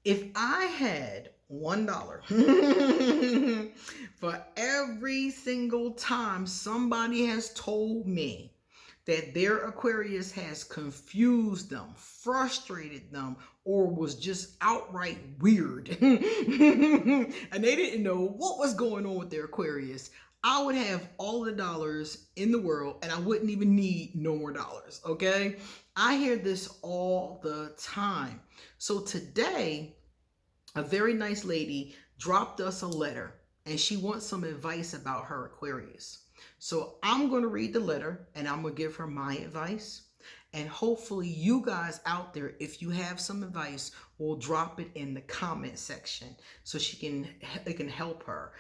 If I had $1 for every single time somebody has told me that their Aquarius has confused them, frustrated them, or was just outright weird, and they didn't know what was going on with their Aquarius, I would have all the dollars in the world and I wouldn't even need no more dollars, okay? I hear this all the time. So today, a very nice lady dropped us a letter and she wants some advice about her Aquarius. So I'm going to read the letter and I'm going to give her my advice. And hopefully you guys out there, if you have some advice, will drop it in the comment section so it can help her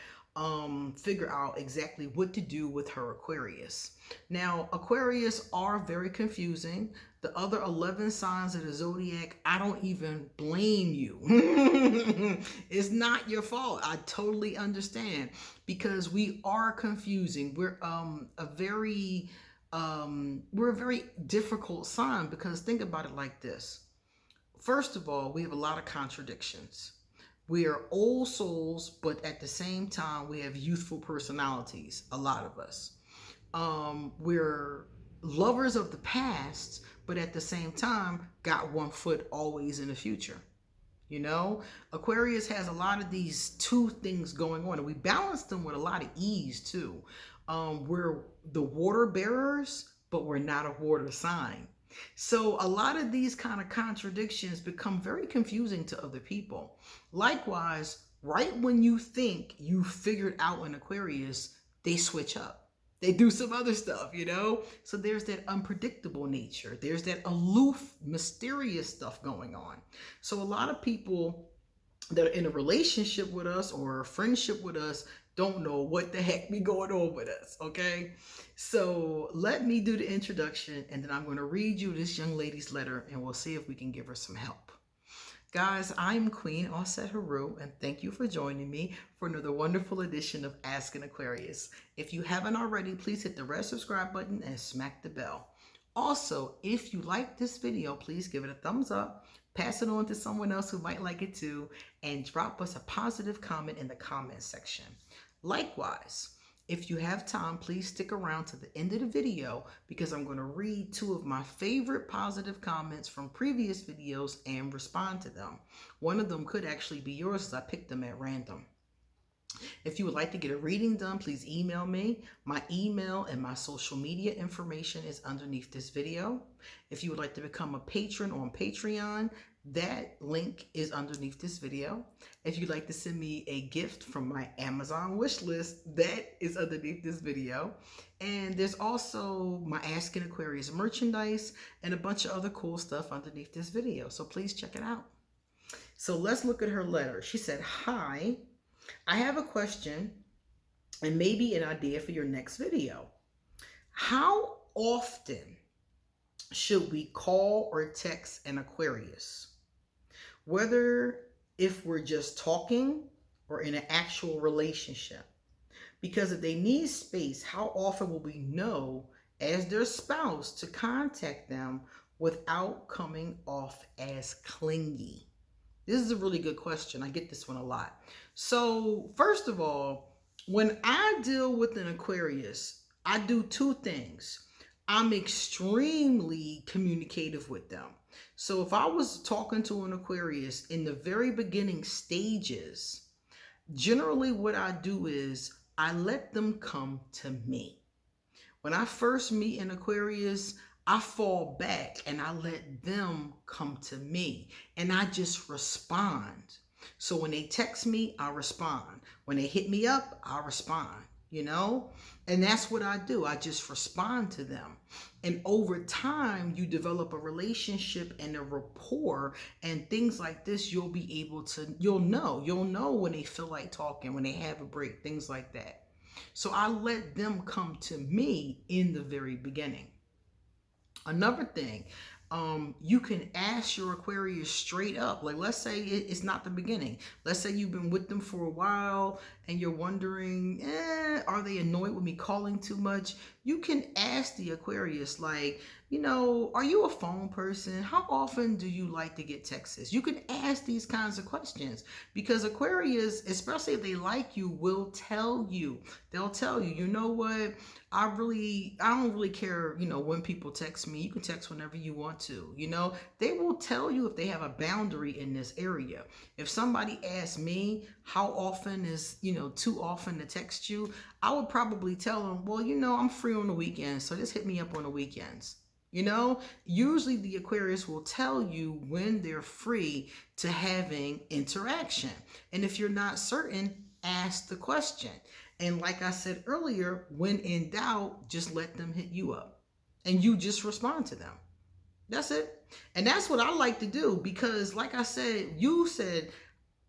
figure out exactly what to do with her Aquarius. Now, Aquarius are very confusing. The other 11 signs of the zodiac, I don't even blame you. It's not your fault. I totally understand because we are confusing. We're a very difficult sign because think about it like this. First of all, we have a lot of contradictions. We are old souls, but at the same time, we have youthful personalities, a lot of us. We're lovers of the past, but at the same time, got one foot always in the future. You know, Aquarius has a lot of these two things going on, and we balance them with a lot of ease too. We're the water bearers, but we're not a water sign. So a lot of these kind of contradictions become very confusing to other people. Likewise, right when you think you figured out an Aquarius, they switch up. They do some other stuff, you know? So there's that unpredictable nature. There's that aloof, mysterious stuff going on. So a lot of people that are in a relationship with us or a friendship with us don't know what the heck be going on with us, okay? So let me do the introduction and then I'm going to read you this young lady's letter and we'll see if we can give her some help. Guys, I'm Queen Osset Haru, and thank you for joining me for another wonderful edition of Ask an Aquarius. If you haven't already, please hit the red subscribe button and smack the bell. Also, if you like this video, please give it a thumbs up, pass it on to someone else who might like it too, and drop us a positive comment in the comment section. Likewise, if you have time, please stick around to the end of the video because I'm going to read two of my favorite positive comments from previous videos and respond to them. One of them could actually be yours as I picked them at random. If you would like to get a reading done, please email me. My email and my social media information is underneath this video. If you would like to become a patron on Patreon, that link is underneath this video. If you'd like to send me a gift from my Amazon wish list, that is underneath this video. And there's also my Ask an Aquarius merchandise and a bunch of other cool stuff underneath this video. So please check it out. So let's look at her letter. She said, "Hi, I have a question and maybe an idea for your next video. How often should we call or text an Aquarius? Whether if we're just talking or in an actual relationship. Because if they need space, how often will we know as their spouse to contact them without coming off as clingy?" This is a really good question. I get this one a lot. So first of all, when I deal with an Aquarius, I do two things. I'm extremely communicative with them. So if I was talking to an Aquarius in the very beginning stages, generally what I do is I let them come to me. When I first meet an Aquarius, I fall back and I let them come to me and I just respond. So when they text me, I respond. When they hit me up, I respond, you know? And that's what I do. I just respond to them. And over time, you develop a relationship and a rapport and things like this. You'll be able to, you'll know when they feel like talking, when they have a break, things like that. So I let them come to me in the very beginning. Another thing, you can ask your Aquarius straight up. Like, let's say it's not the beginning. Let's say you've been with them for a while and you're wondering, are they annoyed with me calling too much? you can ask the Aquarius, like, are you a phone person? How often do you like to get texts? You can ask these kinds of questions because Aquarius, especially if they like you, will tell you. They'll tell you, you know what? I don't really care, when people text me. You can text whenever you want to, They will tell you if they have a boundary in this area. If somebody asks me how often is, too often to text you, I would probably tell them, well, I'm free on the weekends, so just hit me up on the weekends. Usually the Aquarius will tell you when they're free to having interaction. And if you're not certain, ask the question. And like I said earlier, when in doubt, just let them hit you up and you just respond to them. That's it. And that's what I like to do because, like I said, you said,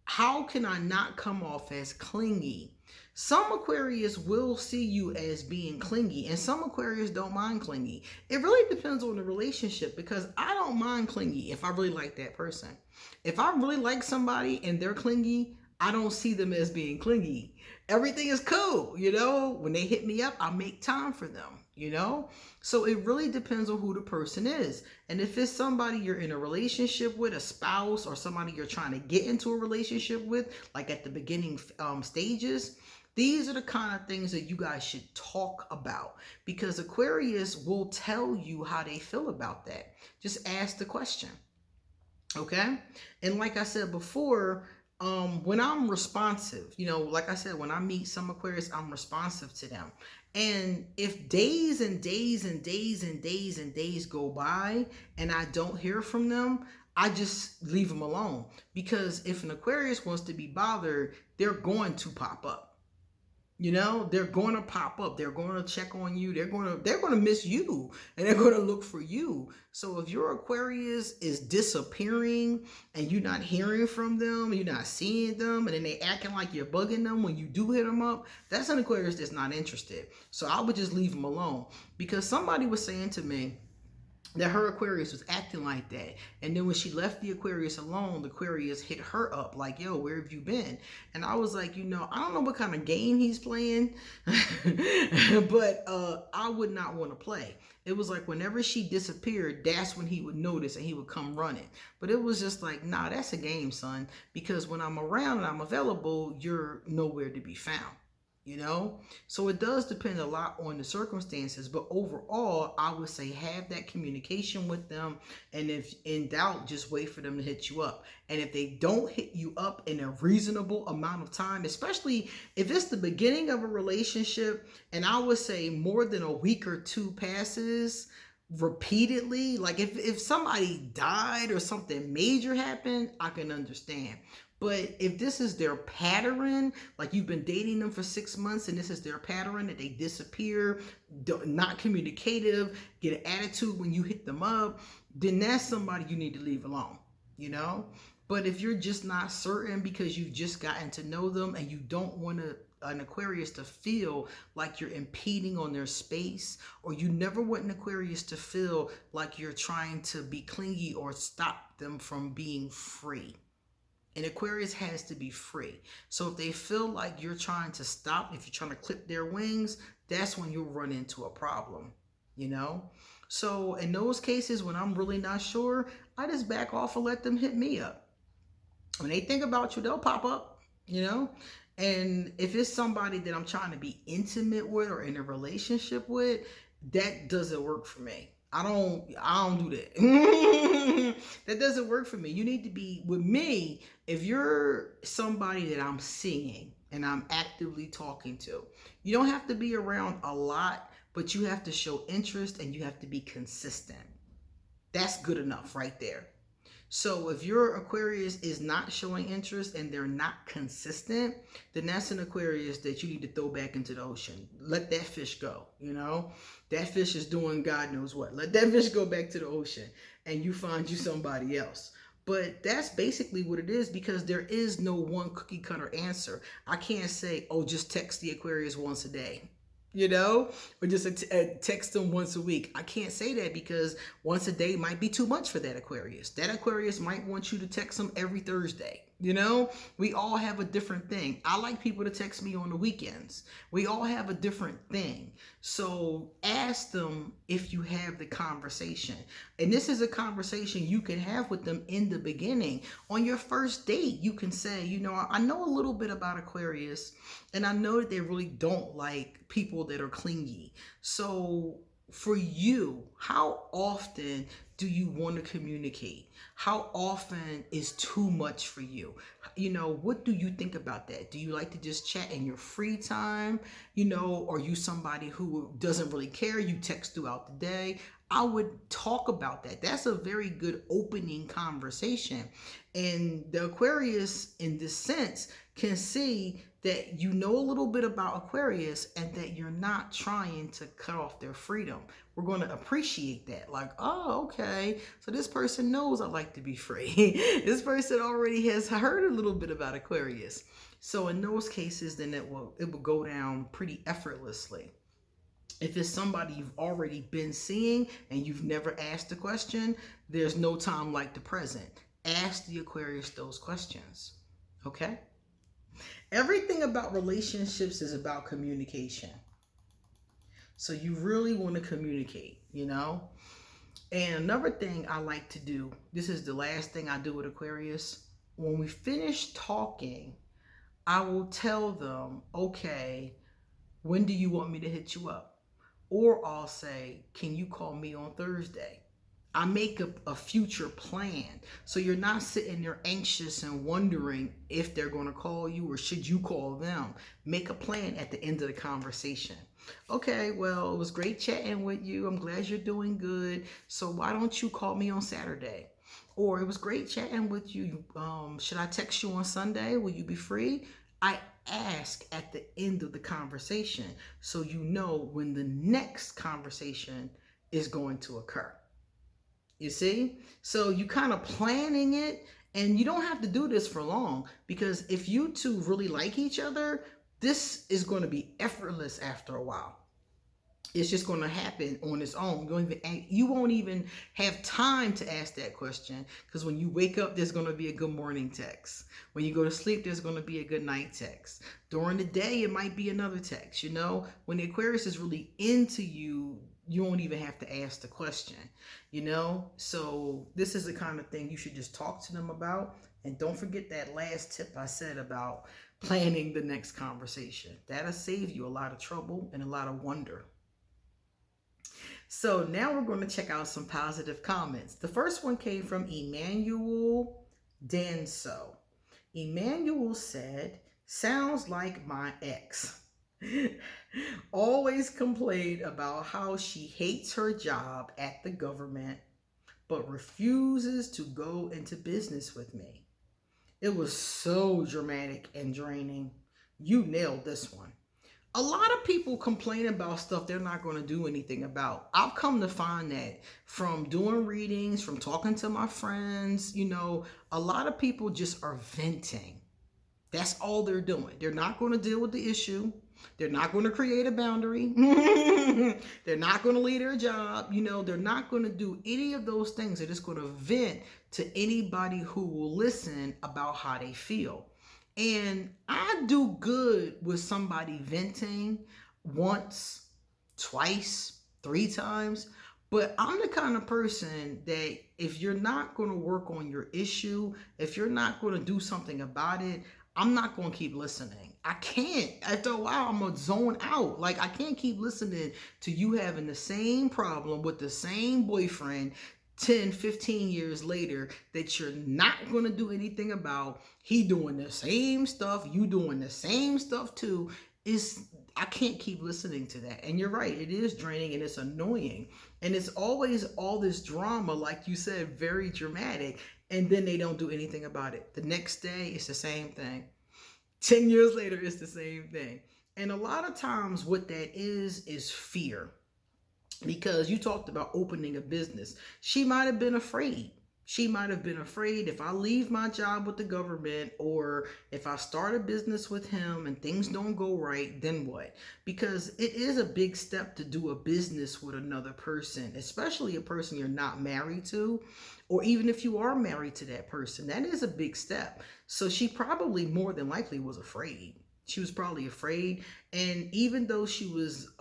how can I not come off as clingy? Some Aquarius will see you as being clingy, and some Aquarius don't mind clingy. It really depends on the relationship because I don't mind clingy if I really like that person. If I really like somebody and they're clingy, I don't see them as being clingy. Everything is cool, When they hit me up, I make time for them, So it really depends on who the person is. And if it's somebody you're in a relationship with, a spouse, or somebody you're trying to get into a relationship with, like at the beginning stages, these are the kind of things that you guys should talk about because Aquarius will tell you how they feel about that. Just ask the question. Okay? And like I said before, when I'm responsive, like I said, when I meet some Aquarius, I'm responsive to them. And if days and days and days and days and days go by and I don't hear from them, I just leave them alone. Because if an Aquarius wants to be bothered, they're going to pop up. They're going to pop up. They're going to check on you. They're going to miss you and they're going to look for you. So if your Aquarius is disappearing and you're not hearing from them, you're not seeing them, and then they acting like you're bugging them when you do hit them up, that's an Aquarius that's not interested. So I would just leave them alone because somebody was saying to me that her Aquarius was acting like that. And then when she left the Aquarius alone, the Aquarius hit her up like, yo, where have you been? And I was like, I don't know what kind of game he's playing, but I would not want to play. It was like whenever she disappeared, that's when he would notice and he would come running. But it was just like, nah, that's a game, son. Because when I'm around and I'm available, you're nowhere to be found. So it does depend a lot on the circumstances, but overall I would say have that communication with them, and if in doubt, just wait for them to hit you up. And if they don't hit you up in a reasonable amount of time, especially if it's the beginning of a relationship, and I would say more than a week or two passes repeatedly, like if somebody died or something major happened, I can understand. But if this is their pattern, like you've been dating them for 6 months and this is their pattern, that they disappear, not communicative, get an attitude when you hit them up, then that's somebody you need to leave alone, But if you're just not certain because you've just gotten to know them and you don't want an Aquarius to feel like you're impeding on their space, or you never want an Aquarius to feel like you're trying to be clingy or stop them from being free. An Aquarius has to be free. So if they feel like you're trying to stop, if you're trying to clip their wings, that's when you'll run into a problem, So in those cases, when I'm really not sure, I just back off and let them hit me up. When they think about you, they'll pop up, And if it's somebody that I'm trying to be intimate with or in a relationship with, that doesn't work for me. I don't do that. That doesn't work for me. You need to be with me. If you're somebody that I'm seeing and I'm actively talking to, you don't have to be around a lot, but you have to show interest and you have to be consistent. That's good enough right there. So if your Aquarius is not showing interest and they're not consistent, then that's an Aquarius that you need to throw back into the ocean. Let that fish go, That fish is doing God knows what. Let that fish go back to the ocean and you find you somebody else. But that's basically what it is, because there is no one cookie cutter answer. I can't say, oh, just text the Aquarius once a day. Or just text them once a week. I can't say that because once a day might be too much for that Aquarius. That Aquarius might want you to text them every Thursday, You know, we all have a different thing. I like people to text me on the weekends. We all have a different thing. So ask them if you have the conversation. And this is a conversation you can have with them in the beginning. On your first date, you can say, you know, I know a little bit about Aquarius, and I know that they really don't like people that are clingy. So for you, how often do you want to communicate? How often is too much for you? You know, what do you think about that? Do you like to just chat in your free time? You know, are you somebody who doesn't really care? You text throughout the day? I would talk about that. That's a very good opening conversation. And the Aquarius, in this sense, can see that you know a little bit about Aquarius and that you're not trying to cut off their freedom. We're going to appreciate that. Like, oh, okay. So this person knows I like to be free. This person already has heard a little bit about Aquarius. So in those cases, then it will go down pretty effortlessly. If it's somebody you've already been seeing and you've never asked a question, there's no time like the present. Ask the Aquarius those questions. Okay? Everything about relationships is about communication. So you really want to communicate, you know? And another thing I like to do, this is the last thing I do with Aquarius. When we finish talking, I will tell them, okay, when do you want me to hit you up? Or I'll say, can you call me on Thursday? I make a future plan. So you're not sitting there anxious and wondering if they're going to call you or should you call them. Make a plan at the end of the conversation. Okay, well, it was great chatting with you. I'm glad you're doing good. So why don't you call me on Saturday? Or it was great chatting with you. Should I text you on Sunday? Will you be free? I ask at the end of the conversation so you know when the next conversation is going to occur. You see? So you kind of planning it, and you don't have to do this for long, because if you two really like each other, this is going to be effortless after a while. It's just going to happen on its own. You won't even have time to ask that question, because when you wake up, there's going to be a good morning text. When you go to sleep, there's going to be a good night text. During the day, it might be another text. You know, when the Aquarius is really into you, you won't even have to ask the question, you know? So this is the kind of thing you should just talk to them about. And don't forget that last tip I said about planning the next conversation. That'll save you a lot of trouble and a lot of wonder. So now we're going to check out some positive comments. The first one came from Emmanuel Danso. Emmanuel said, sounds like my ex. Always complained about how she hates her job at the government, but refuses to go into business with me. It was so dramatic and draining. You nailed this one. A lot of people complain about stuff they're not going to do anything about. I've come to find that from doing readings, from talking to my friends, you know, a lot of people just are venting. That's all they're doing. They're not going to deal with the issue. They're not going to create a boundary. They're not going to leave their job. You know, they're not going to do any of those things. They're just going to vent to anybody who will listen about how they feel. And I do good with somebody venting once, twice, 3 times. But I'm the kind of person that if you're not going to work on your issue, if you're not going to do something about it, I'm not going to keep listening. I can't. After a while, I'm going to zone out. Like, I can't keep listening to you having the same problem with the same boyfriend 10, 15 years later that you're not going to do anything about. He doing the same stuff. You doing the same stuff too. I can't keep listening to that. And you're right. It is draining and it's annoying. And it's always all this drama, like you said, very dramatic. And then they don't do anything about it. The next day, it's the same thing. 10 years later, it's the same thing. And a lot of times what that is fear. Because you talked about opening a business. She might have been afraid. She might have been afraid, if I leave my job with the government or if I start a business with him and things don't go right, then what? Because it is a big step to do a business with another person, especially a person you're not married to, or even if you are married to that person. That is a big step. So she probably more than likely was afraid. She was probably afraid. And even though she was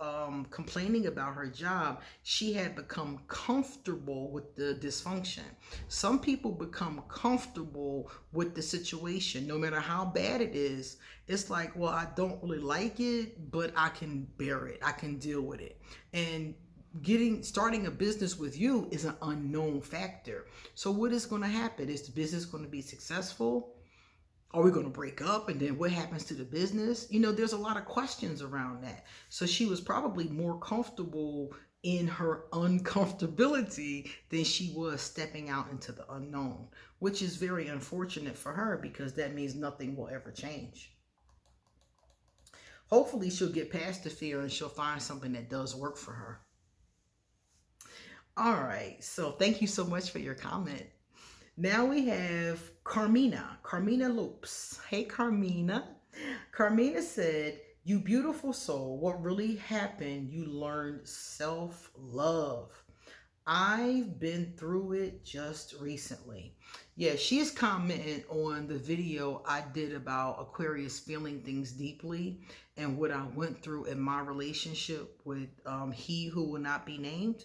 complaining about her job, she had become comfortable with the dysfunction. Some people become comfortable with the situation, no matter how bad it is. It's like, well, I don't really like it, but I can bear it. I can deal with it. And starting a business with you is an unknown factor. So what is going to happen? Is the business going to be successful? Are we going to break up? And then what happens to the business? There's a lot of questions around that. So she was probably more comfortable in her uncomfortability than she was stepping out into the unknown, which is very unfortunate for her because that means nothing will ever change. Hopefully she'll get past the fear and she'll find something that does work for her. All right. So thank you so much for your comment. Now we have Carmina Lopes. Hey, Carmina. Carmina said, you beautiful soul, what really happened, you learned self-love. I've been through it just recently. Yeah, she's commenting on the video I did about Aquarius feeling things deeply and what I went through in my relationship with he who will not be named.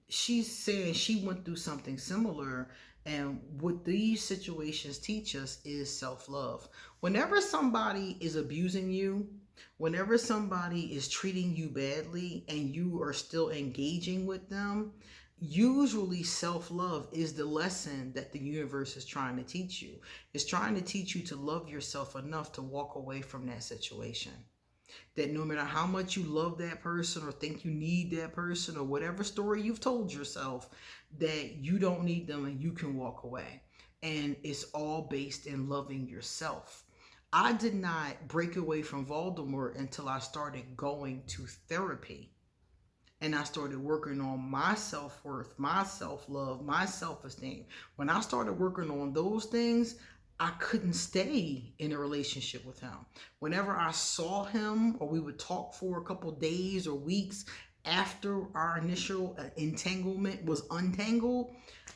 She's saying she went through something similar, and what these situations teach us is self-love. Whenever somebody is abusing you, whenever somebody is treating you badly and you are still engaging with them, usually self-love is the lesson that the universe is trying to teach you. It's trying to teach you to love yourself enough to walk away from that situation. That no matter how much you love that person or think you need that person or whatever story you've told yourself, that you don't need them and you can walk away. And it's all based in loving yourself. I did not break away from Voldemort until I started going to therapy. And I started working on my self-worth, my self-love, my self-esteem. When I started working on those things, I couldn't stay in a relationship with him. Whenever I saw him or we would talk for a couple days or weeks after our initial entanglement was untangled,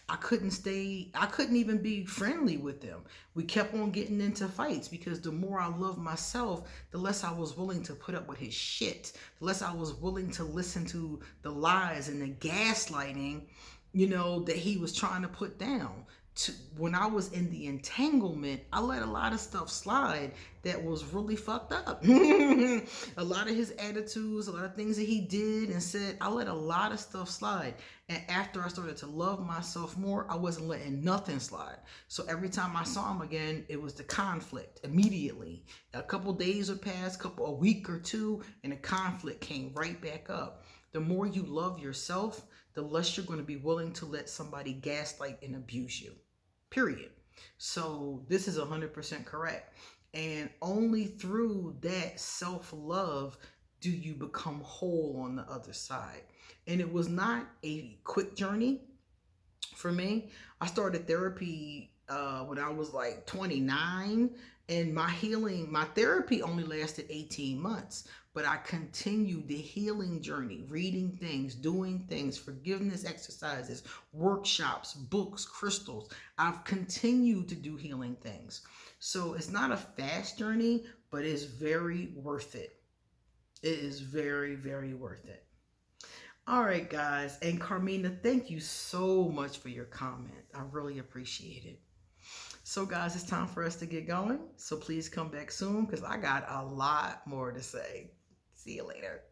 I couldn't stay. I couldn't even be friendly with them. We kept on getting into fights because the more I loved myself, the less I was willing to put up with his shit, the less I was willing to listen to the lies and the gaslighting, that he was trying to put down. When I was in the entanglement, I let a lot of stuff slide that was really fucked up. A lot of his attitudes, a lot of things that he did and said, I let a lot of stuff slide. And after I started to love myself more, I wasn't letting nothing slide. So every time I saw him again, it was the conflict immediately. A couple days would pass, a week or two, and the conflict came right back up. The more you love yourself, the less you're going to be willing to let somebody gaslight and abuse you. Period. So this is 100% correct. And only through that self-love do you become whole on the other side. And it was not a quick journey for me. I started therapy when I was like 29, and my therapy only lasted 18 months. But I continued the healing journey, reading things, doing things, forgiveness exercises, workshops, books, crystals. I've continued to do healing things. So it's not a fast journey, but it's very worth it. It is very, very worth it. All right, guys. And Carmina, thank you so much for your comment. I really appreciate it. So guys, it's time for us to get going. So please come back soon because I got a lot more to say. See you later.